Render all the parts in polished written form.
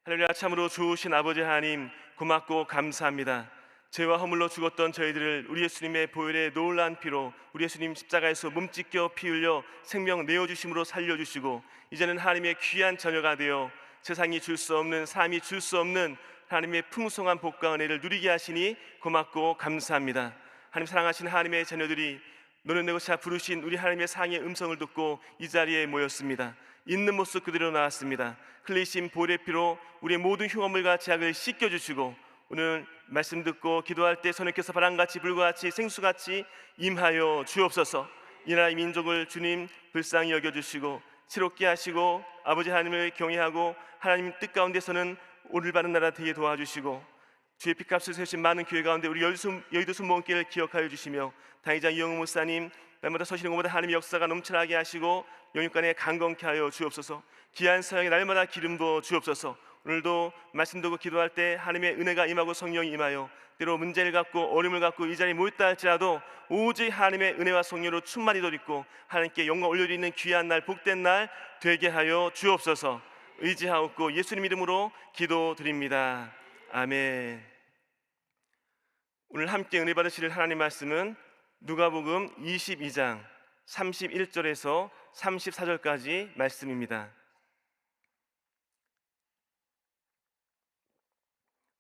할렐루야. 참으로 좋으신 아버지 하나님, 고맙고 감사합니다. 죄와 허물로 죽었던 저희들을 우리 예수님의 보혈의 놀라운 피로 우리 예수님 십자가에서 몸 찢겨 피 흘려 생명 내어주심으로 살려주시고, 이제는 하나님의 귀한 자녀가 되어 세상이 줄 수 없는, 삶이 줄 수 없는 하나님의 풍성한 복과 은혜를 누리게 하시니 고맙고 감사합니다. 하나님, 사랑하신 하나님의 자녀들이 너는 내 것이라 부르신 우리 하나님의 상의 음성을 듣고 이 자리에 모였습니다. 있는 모습 그대로 나왔습니다. 흘리신 보혈의 피로 우리의 모든 흉어물과 죄악을 씻겨주시고, 오늘 말씀 듣고 기도할 때 선생님께서 바람같이 불과같이 생수같이 임하여 주옵소서. 이 나라의 민족을 주님 불쌍히 여겨주시고 새롭게 하시고, 아버지 하나님을 경외하고 하나님 뜻 가운데서는 오늘바른 나라 되게 도와주시고, 주의 피값을 세우신 많은 교회 가운데 우리 여의도 순복음교회를 기억하여 주시며, 당회장 이영우 목사님 날마다 서시는 것보다 하나님의 역사가 넘쳐나게 하시고 영육간에 강건케 하여 주옵소서. 귀한 사역에 날마다 기름 부어 주옵소서. 오늘도 말씀 듣고 기도할 때 하나님의 은혜가 임하고 성령이 임하여 때로 문제를 갖고 어려움을 갖고 이 자리에 모였다 할지라도 오직 하나님의 은혜와 성령으로 충만히 돋있고 하나님께 영광 올려드리는 귀한 날, 복된 날 되게 하여 주옵소서. 의지하옵고 예수님 이름으로 기도드립니다. 아멘. 오늘 함께 은혜 받으실 하나님 말씀은 누가복음 22장 31절에서 34절까지 말씀입니다.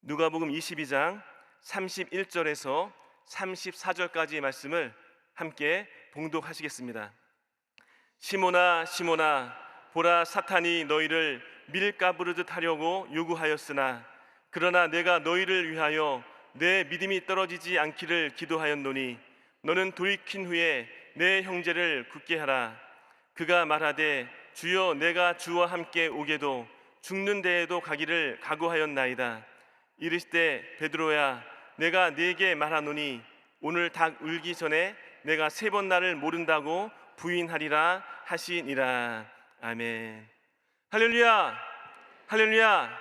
누가복음 22장 31절에서 34절까지의 말씀을 함께 봉독하시겠습니다. 시몬아 시몬아, 보라, 사탄이 너희를 밀가부르듯 하려고 요구하였으나 그러나 내가 너희를 위하여 내 믿음이 떨어지지 않기를 기도하였노니 너는 돌이킨 후에 내 형제를 굳게 하라. 그가 말하되 주여, 내가 주와 함께 오게도 죽는 데에도 가기를 각오하였나이다. 이르시되 베드로야, 내가 네게 말하노니 오늘 닭 울기 전에 내가 3번 나를 모른다고 부인하리라 하시니라. 아멘. 할렐루야, 할렐루야.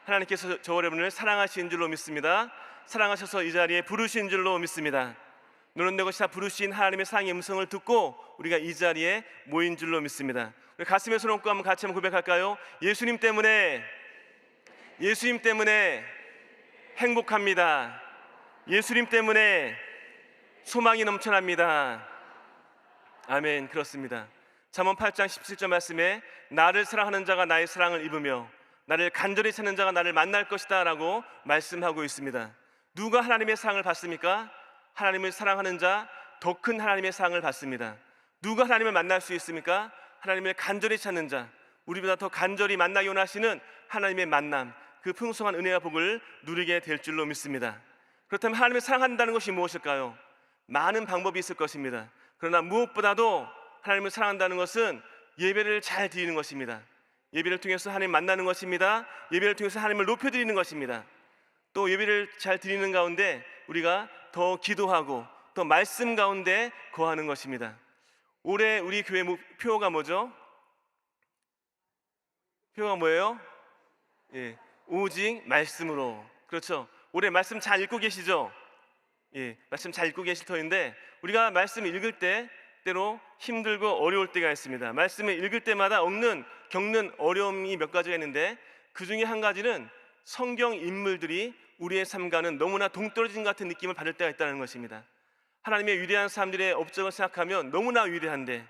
하나님께서 저 여러분을 사랑하신 줄로 믿습니다. 사랑하셔서 이 자리에 부르신 줄로 믿습니다. 너는 내 것이라 부르신 하나님의 상의 음성을 듣고 우리가 이 자리에 모인 줄로 믿습니다. 우리 가슴에 손 얹고 한번 같이 한번 고백할까요? 예수님 때문에 행복합니다. 예수님 때문에 소망이 넘쳐납니다. 아멘. 그렇습니다. 잠언 8장 17절 말씀에 나를 사랑하는 자가 나의 사랑을 입으며 나를 간절히 찾는 자가 나를 만날 것이다 라고 말씀하고 있습니다. 누가 하나님의 사랑을 받습니까? 하나님을 사랑하는 자, 더 큰 하나님의 사랑을 받습니다. 누가 하나님을 만날 수 있습니까? 하나님을 간절히 찾는 자, 우리보다 더 간절히 만나기 원하시는 하나님의 만남, 그 풍성한 은혜와 복을 누리게 될 줄로 믿습니다. 그렇다면 하나님을 사랑한다는 것이 무엇일까요? 많은 방법이 있을 것입니다. 그러나 무엇보다도 하나님을 사랑한다는 것은 예배를 잘 드리는 것입니다. 예배를 통해서 하나님 만나는 것입니다. 예배를 통해서 하나님을 높여드리는 것입니다. 또 예배를 잘 드리는 가운데 우리가 더 기도하고 또 말씀 가운데 거하는 것입니다. 올해 우리 교회 표어가 뭐죠? 표어가 뭐예요? 예, 오직 말씀으로. 그렇죠. 올해 말씀 잘 읽고 계시죠? 예, 말씀 잘 읽고 계실 터인데 우리가 말씀을 읽을 때 때로 힘들고 어려울 때가 있습니다. 말씀을 읽을 때마다 겪는 어려움이 몇 가지가 있는데 그 중에 한 가지는 성경 인물들이 우리의 삶과는 너무나 동떨어진 것 같은 느낌을 받을 때가 있다는 것입니다. 하나님의 위대한 사람들의 업적을 생각하면 너무나 위대한데,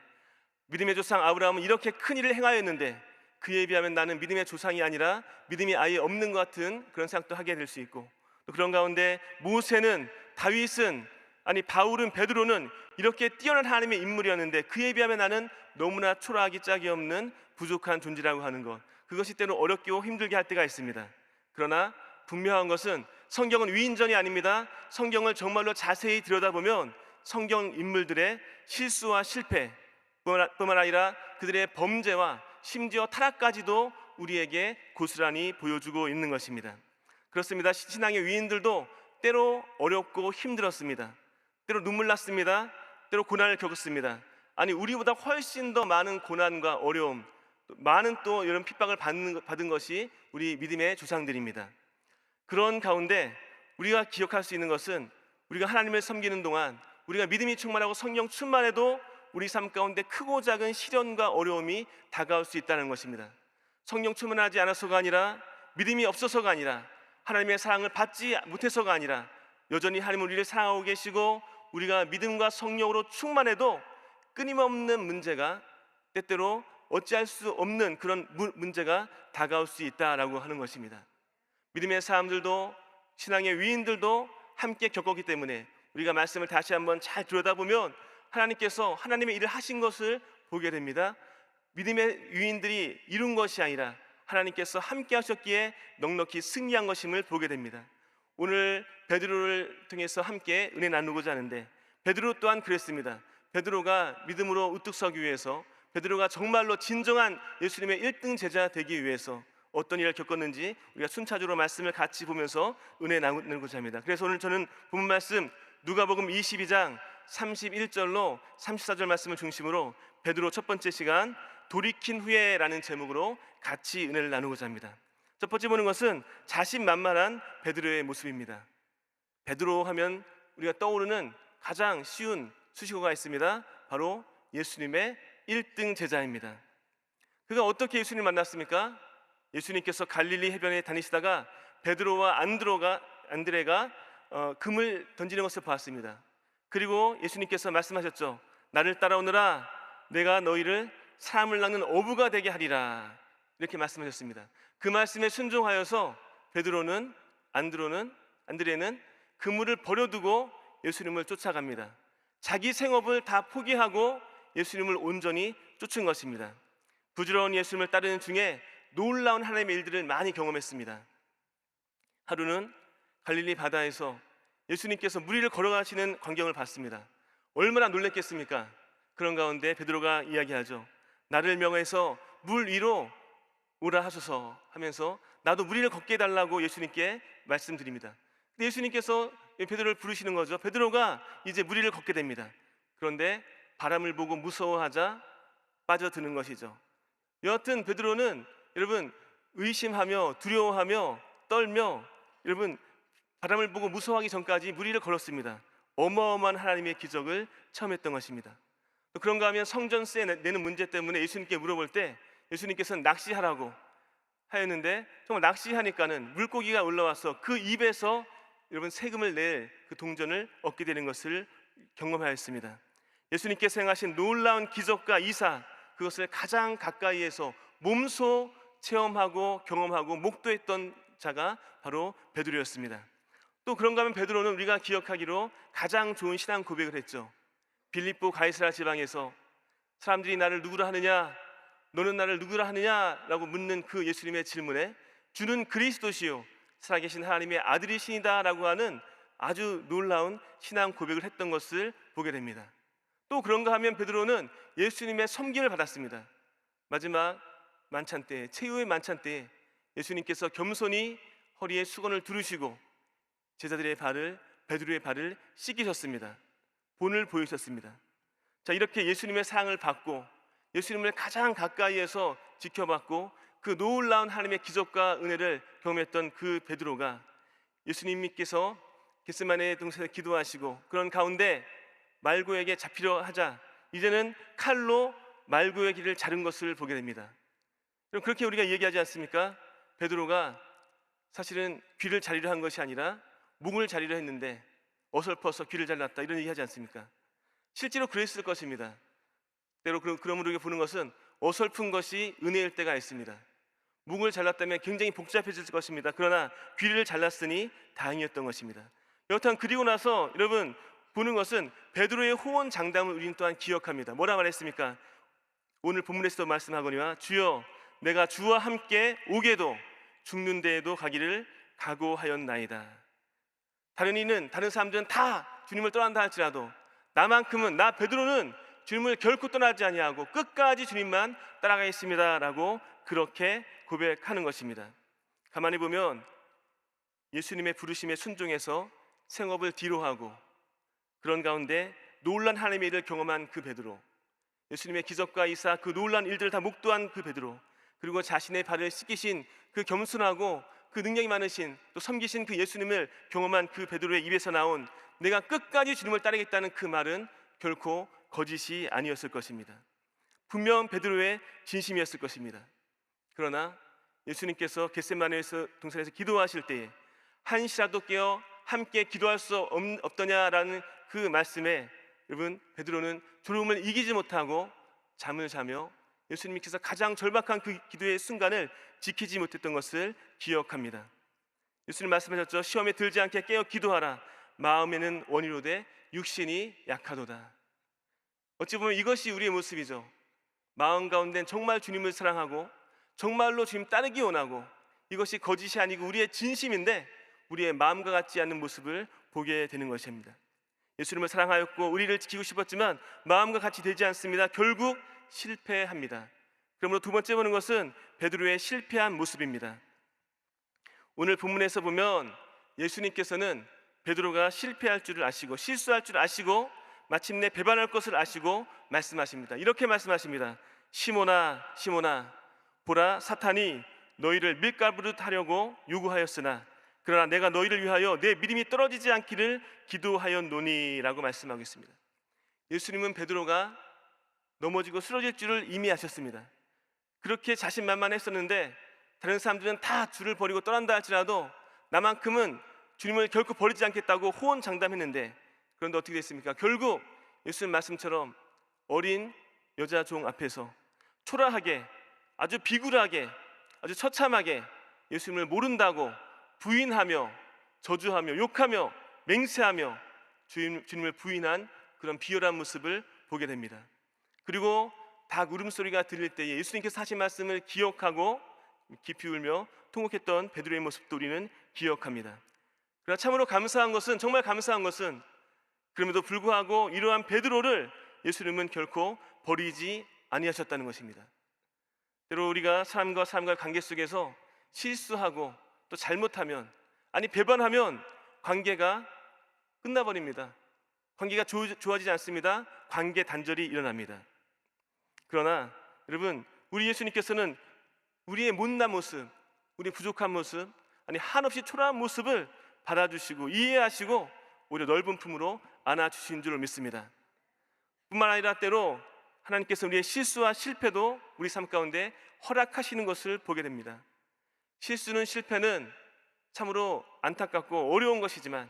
믿음의 조상 아브라함은 이렇게 큰 일을 행하였는데 그에 비하면 나는 믿음의 조상이 아니라 믿음이 아예 없는 것 같은 그런 생각도 하게 될 수 있고, 또 그런 가운데 모세는, 다윗은, 아니 바울은, 베드로는 이렇게 뛰어난 하나님의 인물이었는데 그에 비하면 나는 너무나 초라하기 짝이 없는 부족한 존재라고 하는 것, 그것이 때로 어렵고 힘들게 할 때가 있습니다. 그러나 분명한 것은 성경은 위인전이 아닙니다. 성경을 정말로 자세히 들여다보면 성경 인물들의 실수와 실패뿐만 아니라 그들의 범죄와 심지어 타락까지도 우리에게 고스란히 보여주고 있는 것입니다. 그렇습니다. 신앙의 위인들도 때로 어렵고 힘들었습니다. 때로 눈물 났습니다. 때로 고난을 겪었습니다. 아니 우리보다 훨씬 더 많은 고난과 어려움, 많은 또 이런 핍박을 받은 것이 우리 믿음의 조상들입니다. 그런 가운데 우리가 기억할 수 있는 것은 우리가 하나님을 섬기는 동안 우리가 믿음이 충만하고 성령 충만해도 우리 삶 가운데 크고 작은 시련과 어려움이 다가올 수 있다는 것입니다. 성령 충만하지 않아서가 아니라 믿음이 없어서가 아니라 하나님의 사랑을 받지 못해서가 아니라 여전히 하나님은 우리를 사랑하고 계시고 우리가 믿음과 성령으로 충만해도 끊임없는 문제가 때때로 어찌할 수 없는 그런 문제가 다가올 수 있다라고 하는 것입니다. 믿음의 사람들도 신앙의 위인들도 함께 겪었기 때문에 우리가 말씀을 다시 한번 잘 들여다보면 하나님께서 하나님의 일을 하신 것을 보게 됩니다. 믿음의 위인들이 이룬 것이 아니라 하나님께서 함께 하셨기에 넉넉히 승리한 것임을 보게 됩니다. 오늘 베드로를 통해서 함께 은혜 나누고자 하는데 베드로 또한 그랬습니다. 베드로가 믿음으로 우뚝 서기 위해서, 베드로가 정말로 진정한 예수님의 1등 제자 되기 위해서 어떤 일을 겪었는지 우리가 순차적으로 말씀을 같이 보면서 은혜 나누고자 합니다. 그래서 오늘 저는 본문 말씀 누가복음 22장 31절로 34절 말씀을 중심으로 베드로 첫 번째 시간 돌이킨 후에라는 제목으로 같이 은혜를 나누고자 합니다. 첫 번째 보는 것은 자신만만한 베드로의 모습입니다. 베드로 하면 우리가 떠오르는 가장 쉬운 수식어가 있습니다. 바로 예수님의 1등 제자입니다. 그가 어떻게 예수님을 만났습니까? 예수님께서 갈릴리 해변에 다니시다가 베드로와 안드레가 금을 던지는 것을 보았습니다. 그리고 예수님께서 말씀하셨죠. 나를 따라오너라. 내가 너희를 사람을 낚는 어부가 되게 하리라. 이렇게 말씀하셨습니다. 그 말씀에 순종하여서 베드로는 안드레는 그물을 버려두고 예수님을 쫓아갑니다. 자기 생업을 다 포기하고 예수님을 온전히 쫓은 것입니다. 부지런히 예수님을 따르는 중에 놀라운 하나님의 일들을 많이 경험했습니다. 하루는 갈릴리 바다에서 예수님께서 물 위를 걸어가시는 광경을 봤습니다. 얼마나 놀랬겠습니까? 그런 가운데 베드로가 이야기하죠. 나를 명해서 물 위로 오라 하소서 하면서 나도 물 위를 걷게 해달라고 예수님께 말씀드립니다. 근데 예수님께서 베드로를 부르시는 거죠. 베드로가 이제 물 위를 걷게 됩니다. 그런데 바람을 보고 무서워하자 빠져드는 것이죠. 여하튼 베드로는 여러분 의심하며 두려워하며 떨며 여러분 바람을 보고 무서워하기 전까지 물 위를 걸었습니다. 어마어마한 하나님의 기적을 처음 했던 것입니다. 그런가 하면 성전세에 내는 문제 때문에 예수님께 물어볼 때 예수님께서는 낚시하라고 하였는데 정말 낚시하니까는 물고기가 올라와서 그 입에서 여러분 세금을 낼 그 동전을 얻게 되는 것을 경험하였습니다. 예수님께서 행하신 놀라운 기적과 이사, 그것을 가장 가까이에서 몸소 체험하고 경험하고 목도했던 자가 바로 베드로였습니다. 또 그런가 하면 베드로는 우리가 기억하기로 가장 좋은 신앙 고백을 했죠. 빌립보 가이사랴 지방에서 사람들이 나를 누구라 하느냐, 너는 나를 누구라 하느냐라고 묻는 그 예수님의 질문에 주는 그리스도시요 살아계신 하나님의 아들이시니다 라고 하는 아주 놀라운 신앙 고백을 했던 것을 보게 됩니다. 또 그런가 하면 베드로는 예수님의 섬김을 받았습니다. 마지막 만찬 때, 최후의 만찬 때 예수님께서 겸손히 허리에 수건을 두르시고 제자들의 발을, 베드로의 발을 씻기셨습니다. 본을 보이셨습니다. 자, 이렇게 예수님의 사랑을 받고 예수님을 가장 가까이에서 지켜봤고 그 놀라운 하나님의 기적과 은혜를 경험했던 그 베드로가 예수님께서 겟세마네 동산에서 기도하시고 그런 가운데 말고에게 잡히려 하자 이제는 칼로 말고의 귀를 자른 것을 보게 됩니다. 그렇게 우리가 얘기하지 않습니까? 베드로가 사실은 귀를 자르려 한 것이 아니라 목을 자르려 했는데 어설퍼서 귀를 잘랐다 이런 얘기하지 않습니까? 실제로 그랬을 것입니다. 때로 그러므로 우리가 보는 것은 어설픈 것이 은혜일 때가 있습니다. 목을 잘랐다면 굉장히 복잡해질 것입니다. 그러나 귀를 잘랐으니 다행이었던 것입니다. 여하튼 그리고 나서 여러분 보는 것은 베드로의 호언 장담을 우리는 또한 기억합니다. 뭐라 말했습니까? 오늘 본문에서도 말씀하거니와 주여 내가 주와 함께 오게도 죽는 데에도 가기를 각오하였나이다. 다른 사람들은 다 주님을 떠난다 할지라도 나만큼은, 나 베드로는 주님을 결코 떠나지 아니하고 끝까지 주님만 따라가겠습니다 라고 그렇게 고백하는 것입니다. 가만히 보면 예수님의 부르심에 순종해서 생업을 뒤로하고 그런 가운데 놀란 하나님의 일을 경험한 그 베드로, 예수님의 기적과 이사 그 놀란 일들을 다 목도한 그 베드로, 그리고 자신의 발을 씻기신 그 겸손하고 그 능력이 많으신 또 섬기신 그 예수님을 경험한 그 베드로의 입에서 나온 내가 끝까지 주님을 따르겠다는 그 말은 결코 거짓이 아니었을 것입니다. 분명 베드로의 진심이었을 것입니다. 그러나 예수님께서 겟세마네에서 동산에서 기도하실 때에 한시라도 깨어 함께 기도할 수 없더냐라는 그 말씀에 여러분 베드로는 졸음을 이기지 못하고 잠을 자며 예수님께서 가장 절박한 그 기도의 순간을 지키지 못했던 것을 기억합니다. 예수님 말씀하셨죠. 시험에 들지 않게 깨어 기도하라. 마음에는 원이로되 육신이 약하도다. 어찌 보면 이것이 우리의 모습이죠. 마음 가운데는 정말 주님을 사랑하고 정말로 주님 따르기 원하고 이것이 거짓이 아니고 우리의 진심인데 우리의 마음과 같지 않는 모습을 보게 되는 것입니다. 예수님을 사랑하였고 우리를 지키고 싶었지만 마음과 같이 되지 않습니다. 결국 실패합니다. 그러므로 두 번째 보는 것은 베드로의 실패한 모습입니다. 오늘 본문에서 보면 예수님께서는 베드로가 실패할 줄을 아시고 실수할 줄 아시고 마침내 배반할 것을 아시고 말씀하십니다. 이렇게 말씀하십니다. 시몬아 시몬아 보라 사탄이 너희를 밀가부르듯 하려고 요구하였으나 그러나 내가 너희를 위하여 내 믿음이 떨어지지 않기를 기도하였노니라고 말씀하고 있습니다. 예수님은 베드로가 넘어지고 쓰러질 줄을 이미 아셨습니다. 그렇게 자신만만했었는데 다른 사람들은 다 주를 버리고 떠난다 할지라도 나만큼은 주님을 결코 버리지 않겠다고 호언장담했는데 그런데 어떻게 됐습니까? 결국 예수님 말씀처럼 어린 여자 종 앞에서 초라하게 아주 비굴하게 아주 처참하게 예수님을 모른다고 부인하며 저주하며 욕하며 맹세하며 주님을 부인한 그런 비열한 모습을 보게 됩니다. 그리고 닭 울음소리가 들릴 때에 예수님께서 하신 말씀을 기억하고 깊이 울며 통곡했던 베드로의 모습도 우리는 기억합니다. 그러나 참으로 감사한 것은 정말 감사한 것은 그럼에도 불구하고 이러한 베드로를 예수님은 결코 버리지 아니하셨다는 것입니다. 때로 우리가 사람과 사람과의 관계 속에서 실수하고 또 잘못하면 아니 배반하면 관계가 끝나버립니다. 관계가 좋아지지 않습니다. 관계 단절이 일어납니다. 그러나 여러분 우리 예수님께서는 우리의 못난 모습, 우리의 부족한 모습, 아니 한없이 초라한 모습을 받아주시고 이해하시고 오히려 넓은 품으로 안아주신 줄 믿습니다. 뿐만 아니라 때로 하나님께서 우리의 실수와 실패도 우리 삶 가운데 허락하시는 것을 보게 됩니다. 실수는 실패는 참으로 안타깝고 어려운 것이지만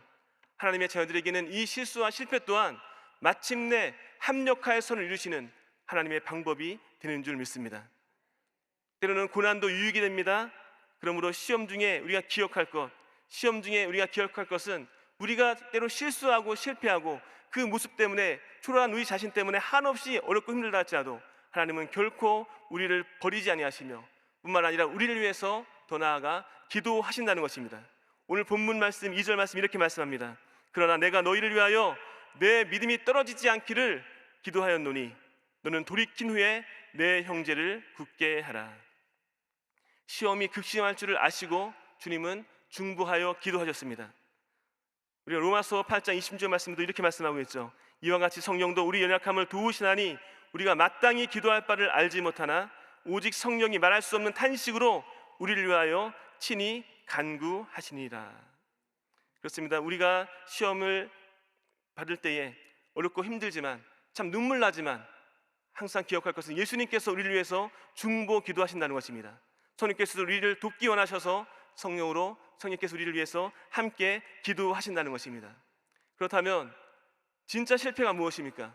하나님의 자녀들에게는 이 실수와 실패 또한 마침내 합력하여 선을 이루시는 하나님의 방법이 되는 줄 믿습니다. 때로는 고난도 유익이 됩니다. 그러므로 시험 중에 우리가 기억할 것, 시험 중에 우리가 기억할 것은 우리가 때로 실수하고 실패하고 그 모습 때문에 초라한 우리 자신 때문에 한없이 어렵고 힘들다 할지라도 하나님은 결코 우리를 버리지 아니하시며 뿐만 아니라 우리를 위해서 더 나아가 기도하신다는 것입니다. 오늘 본문 말씀 2절 말씀 이렇게 말씀합니다. 그러나 내가 너희를 위하여 내 믿음이 떨어지지 않기를 기도하였노니 너는 돌이킨 후에 내 형제를 굳게 하라. 시험이 극심할 줄을 아시고 주님은 중보하여 기도하셨습니다. 우리가 로마서 8장 20절 말씀도 이렇게 말씀하고 있죠. 이와 같이 성령도 우리 연약함을 도우시나니 우리가 마땅히 기도할 바를 알지 못하나 오직 성령이 말할 수 없는 탄식으로 우리를 위하여 친히 간구하시니라. 그렇습니다. 우리가 시험을 받을 때에 어렵고 힘들지만 참 눈물 나지만 항상 기억할 것은 예수님께서 우리를 위해서 중보 기도하신다는 것입니다. 성령께서 우리를 돕기 원하셔서 성령으로 성령께서 우리를 위해서 함께 기도하신다는 것입니다. 그렇다면 진짜 실패가 무엇입니까?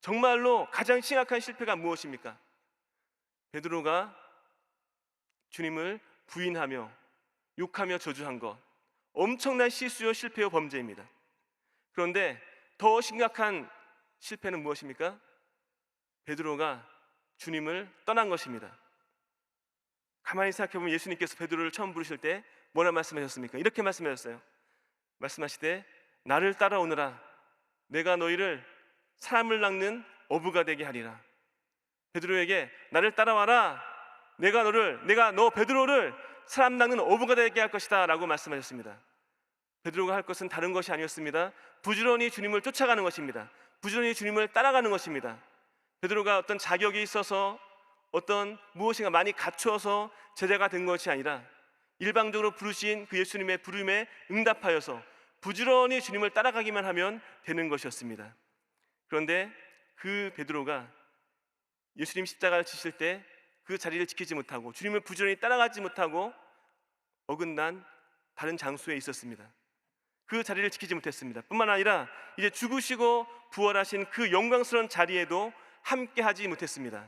정말로 가장 심각한 실패가 무엇입니까? 베드로가 주님을 부인하며 욕하며 저주한 것, 엄청난 실수요 실패요 범죄입니다. 그런데 더 심각한 실패는 무엇입니까? 베드로가 주님을 떠난 것입니다. 가만히 생각해보면 예수님께서 베드로를 처음 부르실 때 뭐라 말씀하셨습니까? 이렇게 말씀하셨어요. 말씀하시되 나를 따라오너라. 내가 너희를 사람을 낚는 어부가 되게 하리라. 베드로에게 나를 따라와라. 내가 너 베드로를 사람 낚는 어부가 되게 할 것이다 라고 말씀하셨습니다. 베드로가 할 것은 다른 것이 아니었습니다. 부지런히 주님을 쫓아가는 것입니다. 부지런히 주님을 따라가는 것입니다. 베드로가 어떤 자격이 있어서 어떤 무엇인가 많이 갖추어서 제자가 된 것이 아니라 일방적으로 부르신 그 예수님의 부름에 응답하여서 부지런히 주님을 따라가기만 하면 되는 것이었습니다. 그런데 그 베드로가 예수님 십자가를 지실 때 그 자리를 지키지 못하고 주님을 부지런히 따라가지 못하고 어긋난 다른 장소에 있었습니다. 그 자리를 지키지 못했습니다. 뿐만 아니라 이제 죽으시고 부활하신 그 영광스러운 자리에도 함께하지 못했습니다.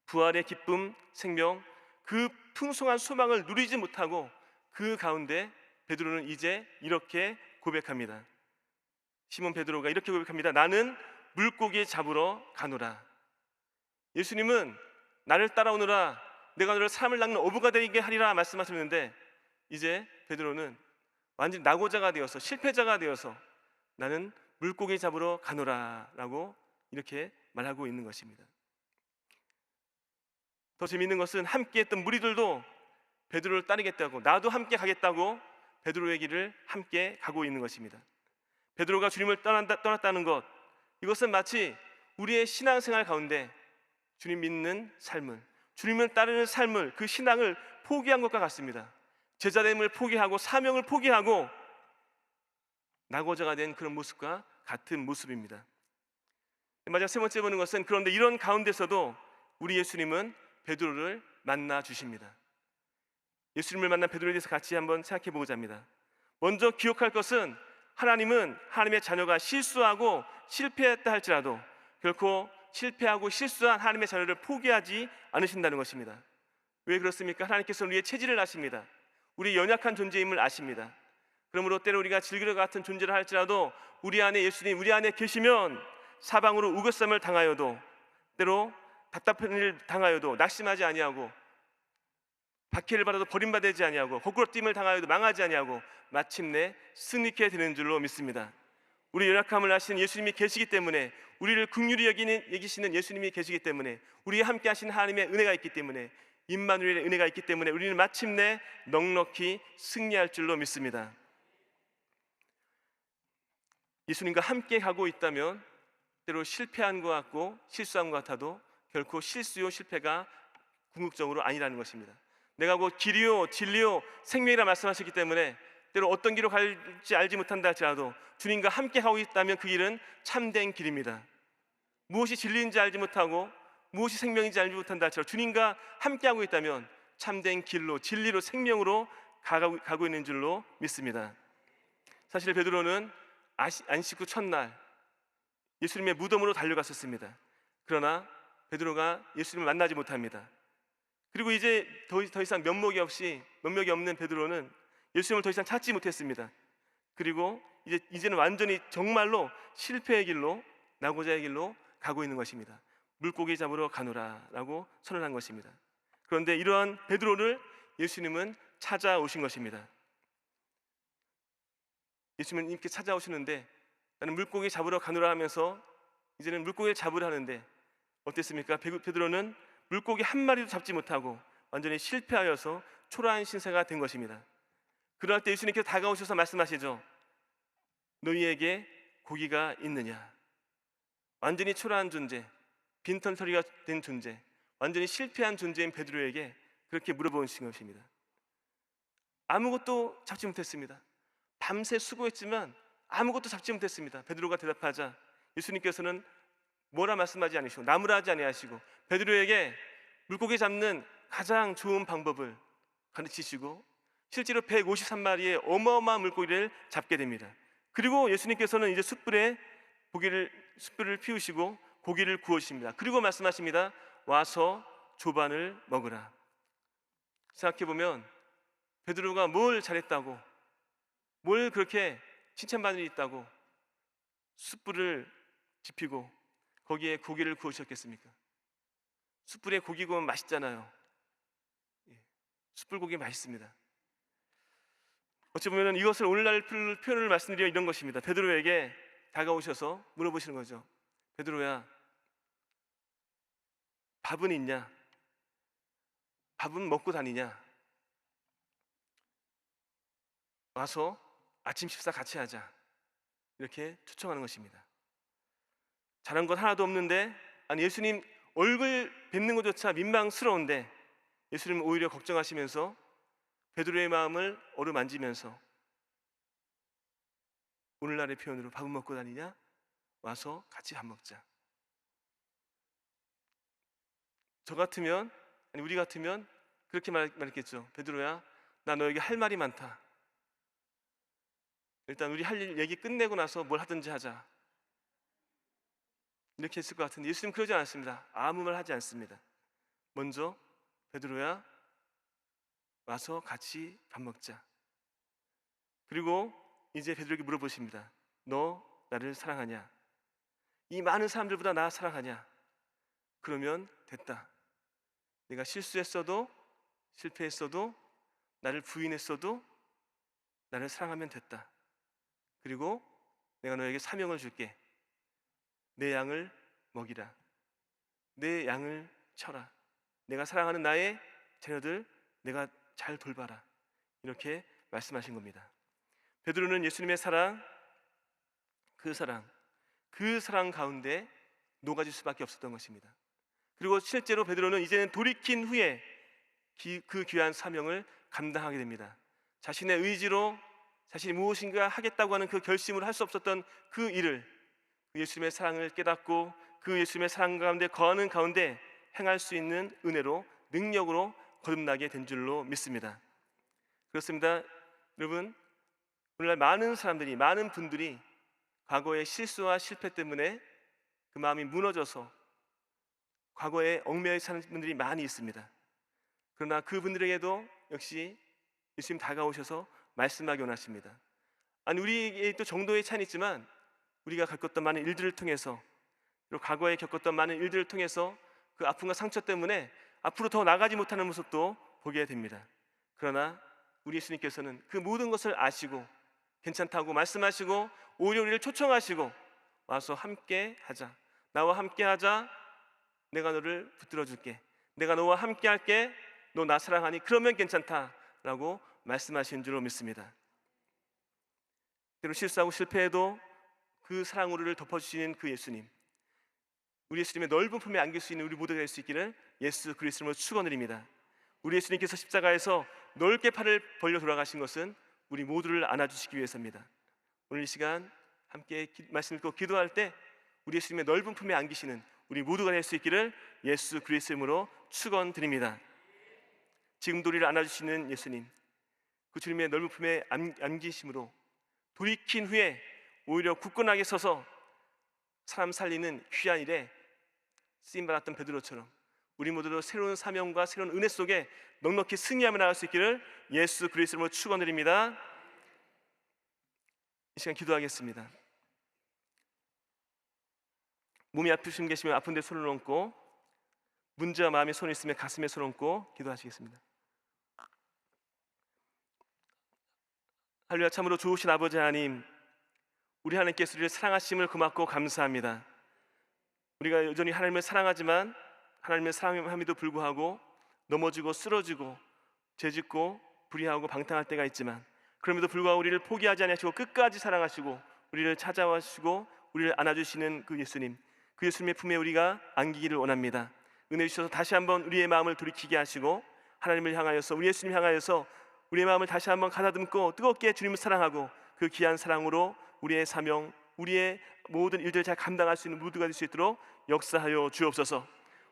부활의 기쁨, 생명, 그 풍성한 소망을 누리지 못하고 그 가운데 베드로는 이제 이렇게 고백합니다. 시몬 베드로가 이렇게 고백합니다. 나는 물고기 잡으러 가노라. 예수님은 나를 따라오너라, 내가 너를 사람을 낚는 어부가 되게 하리라 말씀하셨는데, 이제 베드로는 완전히 낙오자가 되어서 실패자가 되어서 나는 물고기 잡으러 가노라 라고 이렇게 말하고 있는 것입니다. 더 재미있는 것은 함께했던 무리들도 베드로를 따르겠다고, 나도 함께 가겠다고 베드로의 길을 함께 가고 있는 것입니다. 베드로가 주님을 떠났다는 것, 이것은 마치 우리의 신앙생활 가운데 주님 믿는 삶을, 주님을 따르는 삶을, 그 신앙을 포기한 것과 같습니다. 제자됨을 포기하고 사명을 포기하고 낙오자가 된 그런 모습과 같은 모습입니다. 마지막 세 번째 보는 것은, 그런데 이런 가운데서도 우리 예수님은 베드로를 만나 주십니다. 예수님을 만난 베드로에 대해서 같이 한번 생각해 보고자 합니다. 먼저 기억할 것은, 하나님은 하나님의 자녀가 실수하고 실패했다 할지라도 결코 실패하고 실수한 하나님의 자녀를 포기하지 않으신다는 것입니다. 왜 그렇습니까? 하나님께서는 우리의 체질을 아십니다. 우리 연약한 존재임을 아십니다. 그러므로 때로 우리가 질그릇 같은 존재를 할지라도 우리 안에 예수님, 우리 안에 계시면 사방으로 우겨쌈을 당하여도, 때로 답답한 일을 당하여도 낙심하지 아니하고, 박해를 받아도 버림받지 아니하고, 거꾸로 뛴을 당하여도 망하지 아니하고 마침내 승리케 되는 줄로 믿습니다. 우리 연약함을 아시는 예수님이 계시기 때문에, 우리를 긍휼히 여기시는 예수님이 계시기 때문에, 우리와 함께 하신 하나님의 은혜가 있기 때문에, 임마누엘의 은혜가 있기 때문에 우리는 마침내 넉넉히 승리할 줄로 믿습니다. 예수님과 함께 가고 있다면 때로 실패한 것 같고 실수한 것 같아도 결코 실수요 실패가 궁극적으로 아니라는 것입니다. 내가 곧 길이요 진리요 생명이라 말씀하셨기 때문에 때로 어떤 길로 갈지 알지 못한다 할지라도 주님과 함께 하고 있다면 그 길은 참된 길입니다. 무엇이 진리인지 알지 못하고 무엇이 생명인지 알지 못한다 할지라도 주님과 함께 하고 있다면 참된 길로, 진리로, 생명으로 가고 있는 줄로 믿습니다. 사실 베드로는 안식 후 첫날 예수님의 무덤으로 달려갔었습니다. 그러나 베드로가 예수님을 만나지 못합니다. 그리고 이제 더 이상 면목이 없는 베드로는 예수님을 더 이상 찾지 못했습니다. 그리고 이제는 완전히 정말로 실패의 길로, 낙오자의 길로 가고 있는 것입니다. 물고기 잡으러 가노라 라고 선언한 것입니다. 그런데 이러한 베드로를 예수님은 찾아오신 것입니다. 예수님은 이렇게 찾아오시는데, 나는 물고기 잡으러 가노라 하면서 이제는 물고기를 잡으려 하는데 어땠습니까? 베드로는 물고기 한 마리도 잡지 못하고 완전히 실패하여서 초라한 신세가 된 것입니다. 그럴 때 예수님께서 다가오셔서 말씀하시죠. 너희에게 고기가 있느냐? 완전히 초라한 존재, 빈털터리가 된 존재, 완전히 실패한 존재인 베드로에게 그렇게 물어보신 것입니다. 아무것도 잡지 못했습니다. 밤새 수고했지만 아무것도 잡지 못했습니다. 베드로가 대답하자 예수님께서는 뭐라 말씀하지 않으시고 나무라 하지 아니하시고 베드로에게 물고기 잡는 가장 좋은 방법을 가르치시고 실제로 153마리의 어마어마한 물고기를 잡게 됩니다. 그리고 예수님께서는 이제 숯불을 피우시고 고기를 구우십니다. 그리고 말씀하십니다. 와서 조반을 먹으라. 생각해보면 베드로가 뭘 잘했다고, 뭘 그렇게 칭찬받을 일이 있다고 숯불을 지피고 거기에 고기를 구우셨겠습니까? 숯불에 고기 구우면 맛있잖아요. 숯불고기 맛있습니다. 어찌 보면 이것을 오늘날 표현을 말씀드려 이런 것입니다. 베드로에게 다가오셔서 물어보시는 거죠. 베드로야, 밥은 있냐? 밥은 먹고 다니냐? 와서 아침 식사 같이 하자. 이렇게 초청하는 것입니다. 잘한 건 하나도 없는데, 아니 예수님 얼굴 뵙는 것조차 민망스러운데 예수님은 오히려 걱정하시면서 베드로의 마음을 어루만지면서 오늘날의 표현으로 밥은 먹고 다니냐? 와서 같이 밥 먹자. 저 같으면, 아니 우리 같으면 그렇게 말했겠죠. 베드로야, 나 너에게 할 말이 많다. 일단 우리 할 일 얘기 끝내고 나서 뭘 하든지 하자. 이렇게 했을 것 같은데 예수님 그러지 않습니다. 아무 말 하지 않습니다. 먼저 베드로야, 와서 같이 밥 먹자. 그리고 이제 베드로에게 물어보십니다. 너 나를 사랑하냐? 이 많은 사람들보다 나 사랑하냐? 그러면 됐다. 내가 실수했어도 실패했어도 나를 부인했어도 나를 사랑하면 됐다. 그리고 내가 너에게 사명을 줄게. 내 양을 먹이라. 내 양을 쳐라. 내가 사랑하는 나의 자녀들 내가 잘 돌봐라. 이렇게 말씀하신 겁니다. 베드로는 예수님의 사랑, 그 사랑 가운데 녹아질 수밖에 없었던 것입니다. 그리고 실제로 베드로는 이제는 돌이킨 후에 그 귀한 사명을 감당하게 됩니다. 자신의 의지로 자신이 무엇인가 하겠다고 하는 그 결심을 할 수 없었던 그 일을 예수님의 사랑을 깨닫고 그 예수님의 사랑 가운데 거하는 가운데 행할 수 있는 은혜로, 능력으로 거듭나게 된 줄로 믿습니다. 그렇습니다. 여러분, 오늘날 많은 분들이 과거의 실수와 실패 때문에 그 마음이 무너져서 과거에 얽매여 사는 분들이 많이 있습니다. 그러나 그분들에게도 역시 예수님 다가오셔서 말씀하기 원하십니다. 아니, 우리에게 또 정도의 차이는 있지만 우리가 겪었던 많은 일들을 통해서, 그리고 과거에 겪었던 많은 일들을 통해서 그 아픔과 상처 때문에 앞으로 더 나가지 못하는 모습도 보게 됩니다. 그러나 우리 예수님께서는 그 모든 것을 아시고 괜찮다고 말씀하시고 오히려 우리를 초청하시고 와서 함께 하자. 나와 함께 하자. 내가 너를 붙들어 줄게. 내가 너와 함께 할게. 너 나 사랑하니? 그러면 괜찮다라고 말씀하신 줄로 믿습니다. 때로 실수하고 실패해도 그 사랑으로 우리를 덮어주시는 그 예수님, 우리 예수님의 넓은 품에 안길 수 있는 우리 모두가 될 수 있기를 예수 그리스도로 축원드립니다. 우리 예수님께서 십자가에서 넓게 팔을 벌려 돌아가신 것은 우리 모두를 안아주시기 위해서입니다. 오늘 이 시간 함께 말씀 읽고 기도할 때 우리 예수님의 넓은 품에 안기시는 우리 모두가 될 수 있기를 예수 그리스도로 축원드립니다. 지금도 우리를 안아주시는 예수님, 그 주님의 넓은 품에 안기심으로 돌이킨 후에 오히려 굳건하게 서서 사람 살리는 귀한 일에 쓰임받았던 베드로처럼 우리 모두도 새로운 사명과 새로운 은혜 속에 넉넉히 승리하며 나갈 수 있기를 예수 그리스도로 축원드립니다. 이 시간 기도하겠습니다. 몸이 아프신 계시면 아픈 데 손을 얹고, 문제와 마음에 손을 있으면 가슴에 손을 얹고 기도하시겠습니다. 할렐루야. 참으로 좋으신 아버지 하나님, 우리 하나님께서 우리를 사랑하심을 고맙고 감사합니다. 우리가 여전히 하나님을 사랑하지만 하나님을 사랑함에도 불구하고 넘어지고 쓰러지고 죄짓고 불의하고 방탕할 때가 있지만, 그럼에도 불구하고 우리를 포기하지 않으시고 끝까지 사랑하시고 우리를 찾아와시고 우리를 안아주시는 그 예수님, 그 예수님의 품에 우리가 안기기를 원합니다. 은혜 주셔서 다시 한번 우리의 마음을 돌이키게 하시고 하나님을 향하여서, 우리 예수님 향하여서 우리의 마음을 다시 한번 가다듬고 뜨겁게 주님을 사랑하고 그 귀한 사랑으로 우리의 사명, 우리의 모든 일들을 잘 감당할 수 있는 모두가 될 수 있도록 역사하여 주옵소서.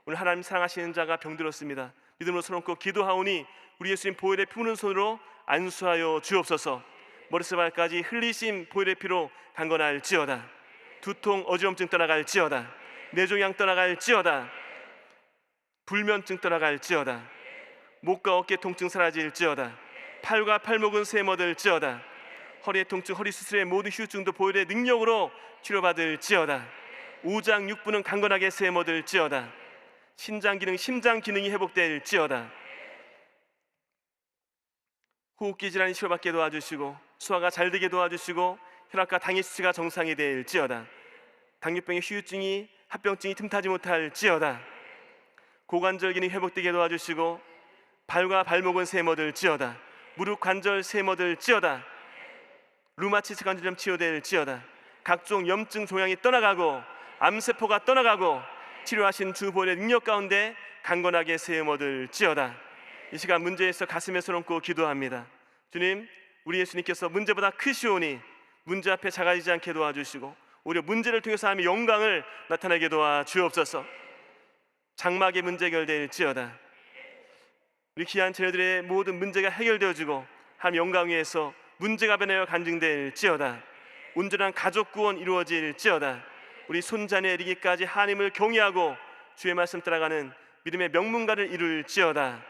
오늘 하나님 사랑하시는 자가 병들었습니다. 믿음으로 손 얹고 기도하오니 우리 예수님 보혈의 푸는 손으로 안수하여 주옵소서. 머리에서 발까지 흘리신 보혈의 피로 강건할지어다. 두통, 어지럼증 떠나갈지어다. 뇌종양 떠나갈지어다. 불면증 떠나갈지어다. 목과 어깨 통증 사라질지어다. 팔과 팔목은 세모들지어다. 허리의 통증, 허리 수술의 모든 후유증도 보혈의 능력으로 치료받을지어다. 오장 육부는 강건하게 세모들지어다. 심장 기능이 회복될지어다. 호흡기 질환이 치료받게 도와주시고 소화가 잘 되게 도와주시고 혈압과 당의 수치가 정상이 될지어다. 당뇨병의 후유증이, 합병증이 틈타지 못할지어다. 고관절 기능이 회복되게 도와주시고 발과 발목은 세모들지어다. 무릎 관절 세모들지어다. 루마티스 관절염 치유될지어다. 각종 염증 종양이 떠나가고 암세포가 떠나가고 치료하신 주 보혈의 능력 가운데 강건하게 세모들지어다. 이 시간 문제에서 가슴에 손 얹고 기도합니다. 주님, 우리 예수님께서 문제보다 크시오니 문제 앞에 작아지지 않게 도와주시고 오히려 문제를 통해서 하나님의 영광을 나타내게 도와주옵소서. 장막의 문제 해결될지어다. 우리 귀한 자녀들의 모든 문제가 해결되어지고 하나님 영광 위에서 문제가 변하여 간증될지어다. 온전한 가족 구원 이루어질지어다. 우리 손자녀 이르기까지 하나님을 경외하고 주의 말씀 따라가는 믿음의 명문가를 이룰지어다.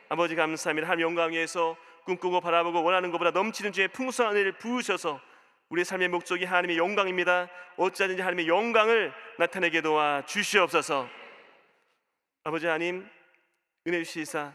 아버지 감사합니다. 하나님 영광 위에서 꿈꾸고 바라보고 원하는 것보다 넘치는 주의 풍성한 은혜를 부으셔서 우리의 삶의 목적이 하나님의 영광입니다. 어찌하든지 하나님의 영광을 나타내게 도와 주시옵소서. 아버지 하나님 은혜 주시사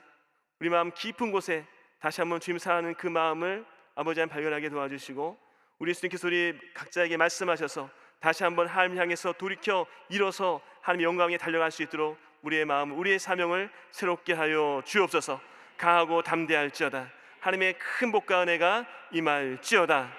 우리 마음 깊은 곳에 다시 한번 주님 사랑하는 그 마음을 아버지 하나님 발견하게 도와주시고 우리 예수님께서 우리 각자에게 말씀하셔서 다시 한번 하나님 향해서 돌이켜 일어서 하나님의 영광에 달려갈 수 있도록 우리의 마음, 우리의 사명을 새롭게 하여 주옵소서. 강하고 담대할지어다. 하나님의 큰 복과 은혜가 임할지어다.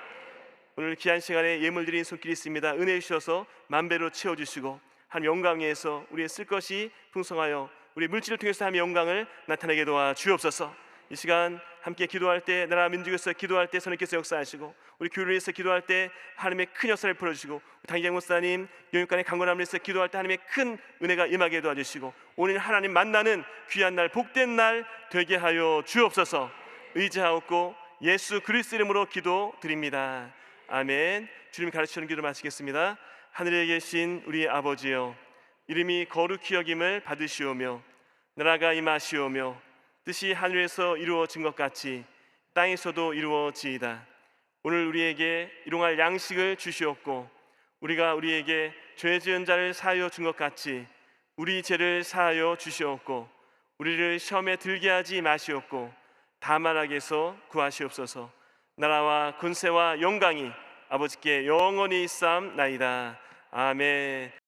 오늘 귀한 시간에 예물 드린 손길이 있습니다. 은혜 주셔서 만배로 채워주시고 하나님 영광 위에서 우리의 쓸 것이 풍성하여 우리 물질을 통해서 하나님의 영광을 나타내게 도와 주옵소서. 이 시간 함께 기도할 때 나라 민족에서 기도할 때 선생님께서 역사하시고 우리 교회를 위해서 기도할 때 하나님의 큰 역사를 풀어주시고 당장 목사님 영육간의 강건함을 위해서 기도할 때 하나님의 큰 은혜가 임하게 도와주시고 오늘 하나님 만나는 귀한 날 복된 날 되게 하여 주옵소서. 의지하옵고 예수 그리스도 이름으로 기도드립니다. 아멘. 주님 가르치는 기도 마치겠습니다. 하늘에 계신 우리 아버지여, 이름이 거룩히 여김을 받으시오며 나라가 임하시오며 뜻이 하늘에서 이루어진 것 같이 땅에서도 이루어지이다. 오늘 우리에게 일용할 양식을 주시옵고 우리가 우리에게 죄 지은 자를 사하여 준 것 같이 우리 죄를 사하여 주시옵고 우리를 시험에 들게 하지 마시옵고 다만 악에서 구하시옵소서. 나라와 권세와 영광이 아버지께 영원히 있사옵나이다. 아멘.